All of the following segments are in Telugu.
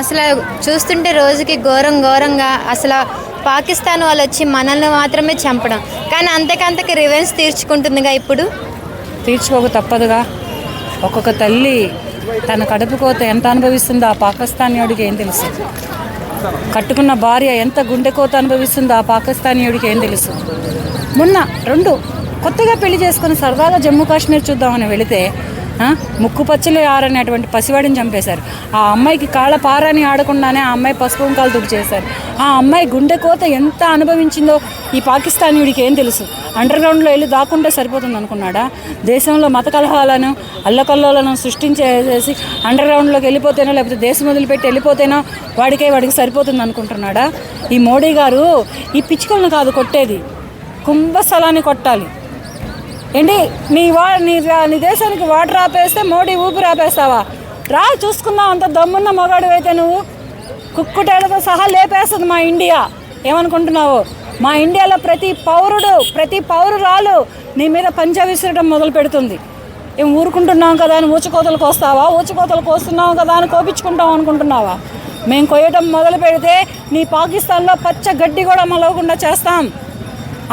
అసలు చూస్తుంటే రోజుకి ఘోరంగా అసలు పాకిస్తాన్ వాళ్ళు వచ్చి మనల్ని మాత్రమే చంపడం, కానీ అంతకంతకి రివెంజ్ తీర్చుకుంటుందిగా. ఇప్పుడు తీర్చుకోక తప్పదుగా. ఒక్కొక్క తల్లి తన కడుపు కోత ఎంత అనుభవిస్తుందో ఆ పాకిస్తానీయుడికి ఏం తెలుసు. కట్టుకున్న భార్య ఎంత గుండె కోత అనుభవిస్తుందో ఆ పాకిస్తానీయుడికి ఏం తెలుసు. మొన్న 2 కొత్తగా పెళ్లి చేసుకుని సరదాగా జమ్మూ కాశ్మీర్ చూద్దామని వెళితే ముక్కు పచ్చలు ఆరనేటువంటి పసివాడిని చంపేశారు. ఆ అమ్మాయికి కాళ్ళ పారాని ఆడకుండానే ఆ అమ్మాయి పసుపు కుంకాలు తుడిచేశారు. ఆ అమ్మాయి గుండె కోత ఎంత అనుభవించిందో ఈ పాకిస్తానీయుడికి ఏం తెలుసు. అండర్ గ్రౌండ్లో వెళ్ళి దాక్కుంటే సరిపోతుంది అనుకున్నాడా? దేశంలో మత కలహాలను అల్లకల్లోలను సృష్టించేసి అండర్ గ్రౌండ్లోకి వెళ్ళిపోతేనో లేకపోతే దేశం వదిలిపెట్టి వెళ్ళిపోతేనో వాడికి సరిపోతుంది అనుకుంటున్నాడా? ఈ మోడీ గారు ఈ పిచ్చుకలను కాదు కొట్టేది, కుంభస్థలాన్ని కొట్టాలి. ఏంటి నీ దేశానికి వాటర్ ఆపేస్తే మోడీ ఊపిరి ఆపేస్తావా? రా చూసుకుందాం, అంత దమ్మున్న మగాడు అయితే నువ్వు. కుక్కుటేళ్లతో సహా లేపేస్తుంది మా ఇండియా. ఏమనుకుంటున్నావు? మా ఇండియాలో ప్రతి పౌరురాలు నీ మీద పంజా విసిరడం మొదలు పెడుతుంది. ఏం ఊరుకుంటున్నాం కదా అని ఊచకోతలు కోస్తావా? ఊచకోతలు కోస్తున్నాం కదా అని కోపించుకుంటాం అనుకుంటున్నావా? మేము కొయ్యటం మొదలు పెడితే నీ పాకిస్తాన్లో పచ్చ గడ్డి కూడా మొలవకుండా చేస్తాం.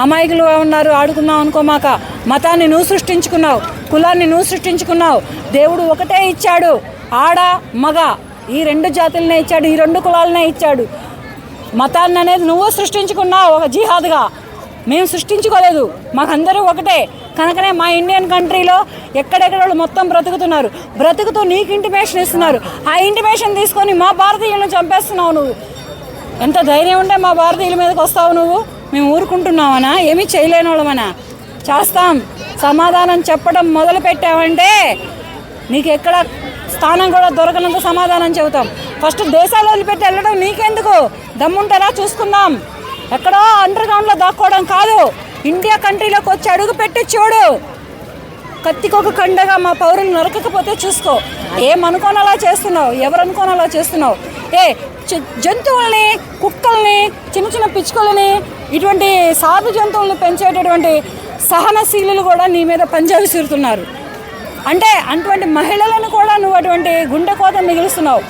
అమాయకులు ఉన్నారు ఆడుకుందాం అనుకోమాక. మతాన్ని నువ్వు సృష్టించుకున్నావు, కులాన్ని నువ్వు సృష్టించుకున్నావు. దేవుడు ఒకటే ఇచ్చాడు, ఆడ మగ ఈ 2 జాతులనే ఇచ్చాడు, ఈ 2 కులాలనే ఇచ్చాడు. మతాన్ని అనేది నువ్వు సృష్టించుకున్నావు ఒక జిహాద్గా, మేము సృష్టించుకోలేదు. మాకందరూ ఒకటే. కనుకనే మా ఇండియన్ కంట్రీలో ఎక్కడెక్కడ వాళ్ళు మొత్తం బ్రతుకుతూ నీకు ఇంటిమేషన్ ఇస్తున్నారు. ఆ ఇంటిమేషన్ తీసుకొని మా భారతీయులను చంపేస్తున్నావు నువ్వు. ఎంత ధైర్యం ఉంటే మా భారతీయుల మీదకి వస్తావు నువ్వు? మేము ఊరుకుంటున్నామనా? ఏమీ చేయలేని వాళ్ళమనా? చేస్తాం. సమాధానం చెప్పడం మొదలు పెట్టామంటే నీకు ఎక్కడ స్థానం కూడా దొరకనంత సమాధానం చెబుతాం. ఫస్ట్ దేశాలు వదిలిపెట్టి వెళ్ళడం నీకెందుకు? దమ్ముంటారా చూసుకుందాం. ఎక్కడో అండర్ గ్రౌండ్లో దాక్కోవడం కాదు, ఇండియా కంట్రీలోకి వచ్చి అడుగు పెట్టి చూడు. కత్తికొక కండగా మా పౌరులు నరకకపోతే చూసుకో. ఏమనుకోని అలా చేస్తున్నావు? ఎవరు అనుకోని అలా చేస్తున్నావు? జంతువుల్ని, కుక్కల్ని, చిన్న పిచ్చుకల్ని, ఇటువంటి సాధు జంతువుల్ని పెంచేటటువంటి సహనశీలులు కూడా నీ మీద పంజా విసురుతున్నారు. అంటే అటువంటి మహిళలను కూడా నువ్వు అటువంటి గుండె కోత మిగులుస్తున్నావు.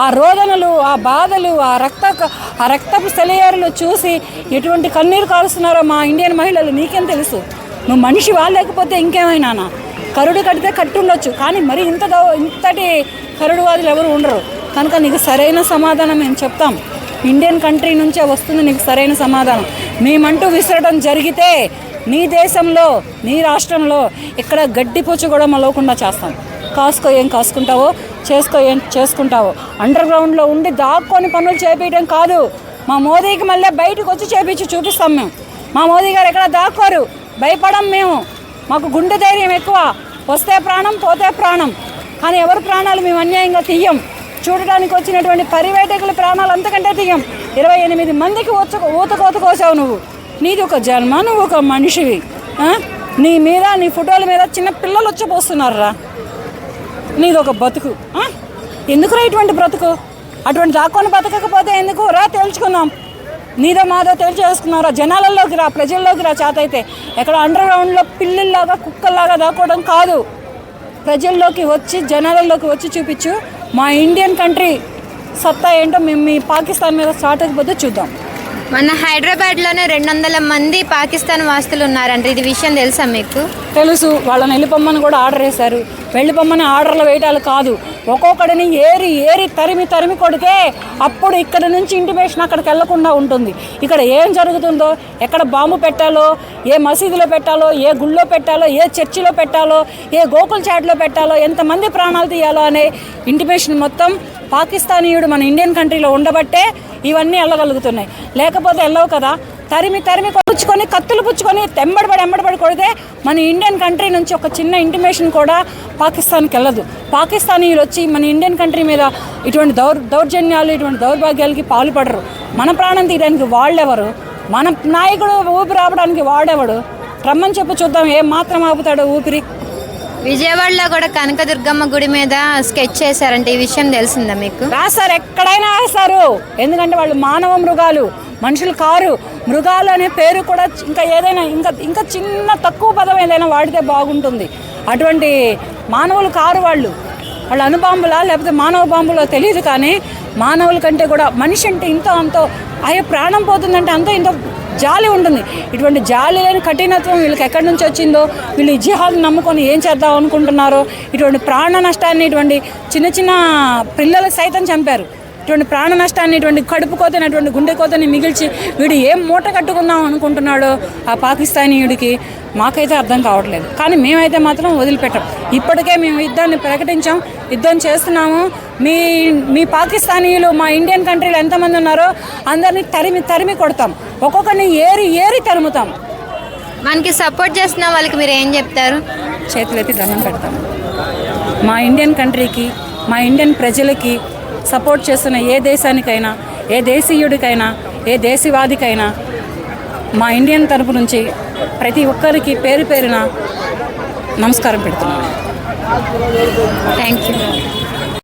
ఆ రోదనలు, ఆ బాధలు, ఆ రక్తపు సెలయేరులు చూసి ఎటువంటి కన్నీరు కారుస్తున్నారో మా ఇండియన్ మహిళలు నీకేం తెలుసు? నువ్వు మనిషి లేకపోతే ఇంకేమైనా కరుడు కడితే కట్టుండొచ్చు, కానీ మరి ఇంతటి కరుడువాదులు ఎవరు ఉండరు. కనుక నీకు సరైన సమాధానం మేము చెప్తాం. ఇండియన్ కంట్రీ నుంచే వస్తుంది నీకు సరైన సమాధానం. మేమంటూ విసరడం జరిగితే నీ దేశంలో, నీ రాష్ట్రంలో ఇక్కడ గడ్డిపూచ కూడా మలవకుండా చేస్తాం. కాసుకో ఏం కాసుకుంటావో, చేసుకో ఏం చేసుకుంటావో. అండర్ గ్రౌండ్లో ఉండి దాక్కొని పనులు చేపించడం కాదు. మా మోదీకి మళ్ళీ బయటకు వచ్చి చేపించి చూపిస్తాం మేము. మా మోదీ గారు ఎక్కడ దాక్కోరు, భయపడం మేము. మాకు గుండె ధైర్యం ఎక్కువ. వస్తే ప్రాణం, పోతే ప్రాణం. కానీ ఎవరి ప్రాణాలు మేము అన్యాయంగా తీయం. చూడడానికి వచ్చినటువంటి పర్యాటకుల ప్రాణాలు అంతకంటే తీయం. 28 మందికి ఊతకోత కోసావు నువ్వు. నీది ఒక జన్మ, నువ్వు ఒక మనిషివి. నీ మీద, నీ ఫోటోల మీద చిన్న పిల్లలు వచ్చిపోస్తున్నారా? నీది ఒక బతుకు. ఎందుకురా ఇటువంటి బ్రతుకు? అటువంటి దాక్కొని బతకకపోతే ఎందుకు? రా తేల్చుకుందాం. నీదో మాదో తేల్చేసుకున్నారా? జనాలలోకి రా, ప్రజల్లోకి రా. చేతైతే ఎక్కడ అండర్ గ్రౌండ్లో పిల్లల్లాగా కుక్కల్లాగా దాక్కోవడం కాదు. ప్రజల్లోకి వచ్చి, జనాలలోకి వచ్చి చూపించు. మా ఇండియన్ కంట్రీ సత్తా ఏంటో మేము మీ పాకిస్తాన్ మీద స్టార్ట్ అయిపోతే చూద్దాం. మన హైదరాబాద్లోనే 200 మంది పాకిస్తాన్ వాస్తులు ఉన్నారంట. ఇది విషయం తెలుసా మీకు? తెలుసు. వాళ్ళని వెళ్ళిపోమ్మని కూడా ఆర్డర్ వేశారు. వెళ్ళిపోమ్మని ఆర్డర్లు వేయటాలు కాదు, ఒక్కొక్కడిని ఏరి తరిమి కొడితే అప్పుడు ఇక్కడ నుంచి ఇంటిమేషన్ అక్కడికి వెళ్లకుండా ఉంటుంది. ఇక్కడ ఏం జరుగుతుందో, ఎక్కడ బాంబు పెట్టాలో, ఏ మసీదులో పెట్టాలో, ఏ గుళ్ళో పెట్టాలో, ఏ చర్చిలో పెట్టాలో, ఏ గోకుల్ చాట్లో పెట్టాలో, ఎంతమంది ప్రాణాలు తీయాలో అనే ఇంటిమేషన్ మొత్తం పాకిస్తానీయుడు మన ఇండియన్ కంట్రీలో ఉండబట్టే ఇవన్నీ వెళ్ళగలుగుతున్నాయి. లేకపోతే వెళ్ళవు కదా. తరిమి పుచ్చుకొని, కత్తులు పుచ్చుకొని ఎంబడబడి కొడితే మన ఇండియన్ కంట్రీ నుంచి ఒక చిన్న ఇంటిమేషన్ కూడా పాకిస్తాన్కి వెళ్ళదు. పాకిస్తానీయులు వచ్చి మన ఇండియన్ కంట్రీ మీద ఇటువంటి దౌర్జన్యాలు, ఇటువంటి దౌర్భాగ్యాలకి పాల్పడరు. మన ప్రాణం తీయడానికి వాళ్ళెవరు? మన నాయకుడు ఊపిరి ఆపడానికి వాడేవాడు? రమ్మని చూద్దాం ఏం మాత్రం ఆపుతాడో ఊపిరి. విజయవాడలో కూడా కనకదుర్గమ్మ గుడి మీద స్కెచ్ చేశారంటే ఈ విషయం తెలిసిందా మీకు? రాస్తారు, ఎక్కడైనా వేస్తారు. ఎందుకంటే వాళ్ళు మానవ మృగాలు, మనుషులు కారు. మృగాలు అనే పేరు కూడా ఇంకా ఏదైనా ఇంకా చిన్న తక్కువ పదం ఏదైనా వాడితే బాగుంటుంది. అటువంటి మానవులు కారు వాళ్ళు. వాళ్ళు అణుబాంబులా లేకపోతే మానవ బాంబులో తెలియదు, కానీ మానవుల కంటే కూడా మనిషి అంటే ఇంతో అంతో అయ్యో ప్రాణం పోతుందంటే అంతో ఇంతో జాలి ఉంటుంది. ఇటువంటి జాలి లేని కఠినత్వం వీళ్ళకి ఎక్కడి నుంచి వచ్చిందో, వీళ్ళు ఈ జిహాద్ నమ్ముకొని ఏం చేద్దాం అనుకుంటున్నారో, ఇటువంటి ప్రాణ నష్టాన్ని ఇటువంటి చిన్న చిన్న పిల్లలు సైతం చంపారు. ఇటువంటి ప్రాణ నష్టాన్ని, ఇటువంటి కడుపు కోతనటువంటి గుండె కోతని మిగిల్చి వీడు ఏం మూట కట్టుకుందాం అనుకుంటున్నాడో ఆ పాకిస్తానీయుడికి మాకైతే అర్థం కావట్లేదు. కానీ మేమైతే మాత్రం వదిలిపెట్టాం. ఇప్పటికే మేము యుద్ధాన్ని ప్రకటించాం, యుద్ధం చేస్తున్నాము. మీ పాకిస్తానీయులు మా ఇండియన్ కంట్రీలో ఎంతమంది ఉన్నారో అందరినీ తరిమి కొడతాం, ఒక్కొక్కరిని ఏరి తరుముతాం. మనకి సపోర్ట్ చేస్తున్న వాళ్ళకి మీరు ఏం చెప్తారు? చేతులెత్తి దండం పెడతాం. మా ఇండియన్ కంట్రీకి, మా ఇండియన్ ప్రజలకి సపోర్ట్ చేస్తున్న ఏ దేశానికైనా, ఏ దేశీయుడికైనా, ఏ దేశీవాదికైనా మా ఇండియన్ తరపు నుంచి ప్రతి ఒక్కరికి పేరు పేరున నమస్కారం పెడుతున్నాను. Thank you.